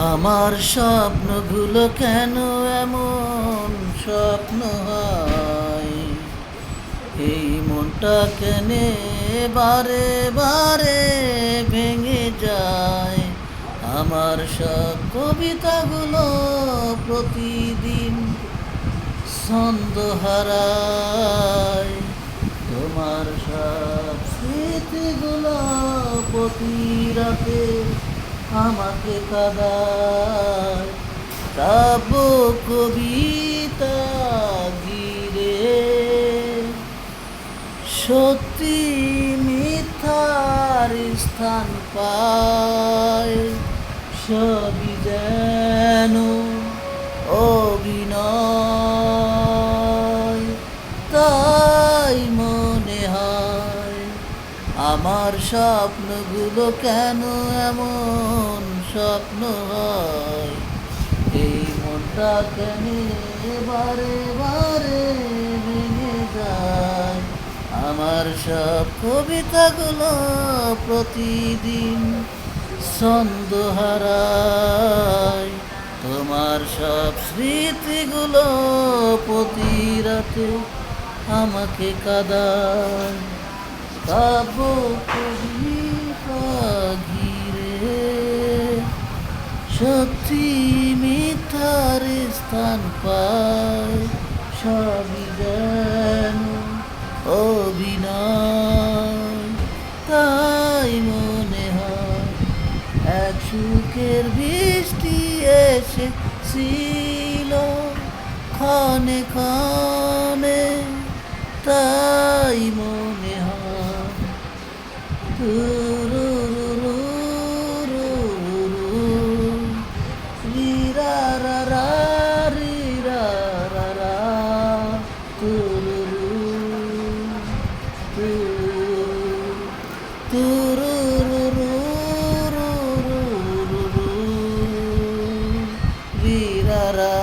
আমার স্বপ্নগুলো কেন এমন স্বপ্ন হয়? এই মনটা কেনে বারে বারে ভেঙে যায়। আমার সব কবিতাগুলো প্রতিদিন ছন্দ হারায়। তোমার সব স্মৃতিগুলো প্রতি রাতে আমাকে কাঁদায়। কাব্য কবিতা ঘিরে সত্যি মিথ্যার স্থান পায়। সবই যেন অভিনয়, তাই মনে হয় আমার স্বপ্নগুলো কেন এমন স্বপ্ন হয়। এই মনটা কেন বারে বারে ভেঙে যায়। আমার সব কবিতাগুলো প্রতিদিন ছন্দ হারায়। তোমার সব স্মৃতিগুলো প্রতি রাতে আমাকে কাঁদায়। কাব্য কবিতা ঘিরে সত্যি মিথ্যার স্থান পায়। সবই যেন অভিনয়, তাই মনে হয় এক সুখের বৃষ্টি এসেছিল ক্ষণে ক্ষণে, তাই মনে হয় রি রা রা রা রি রা রা রা তুরুরু তুরুরু রি রা রা